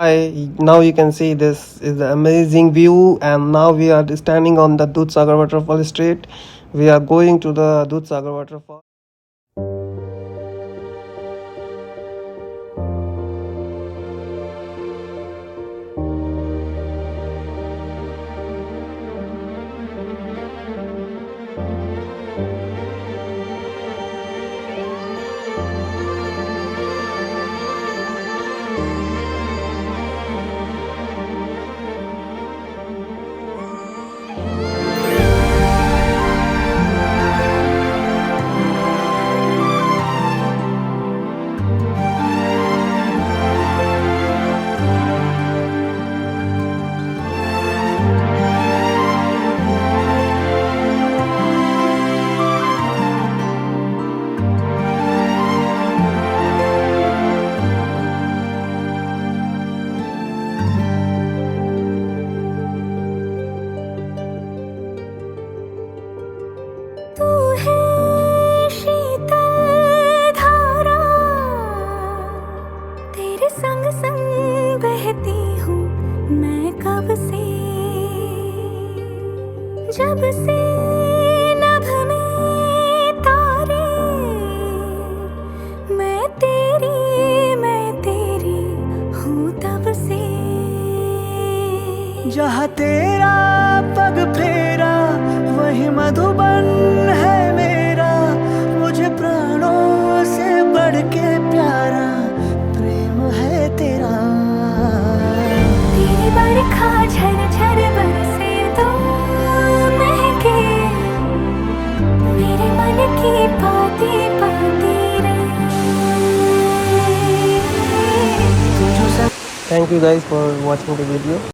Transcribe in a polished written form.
Now you can see this is the amazing view, and now we are standing on the Doodh Sagar waterfall street. We are going to the Doodh Sagar waterfall. संग संग बहती हूँ मैं कब से, जब से नभ में तारे, मैं तेरी हूँ तब से। जहाँ तेरा पग फेरा वही मधुबन है मेरा, मुझे प्राणों से बढ़ के प्यारा प्रेम है तेरा। तेरी बरखा झरझर बरसे तो महके मेरे मन की पाती पाती रे। Thank you guys for watching the video.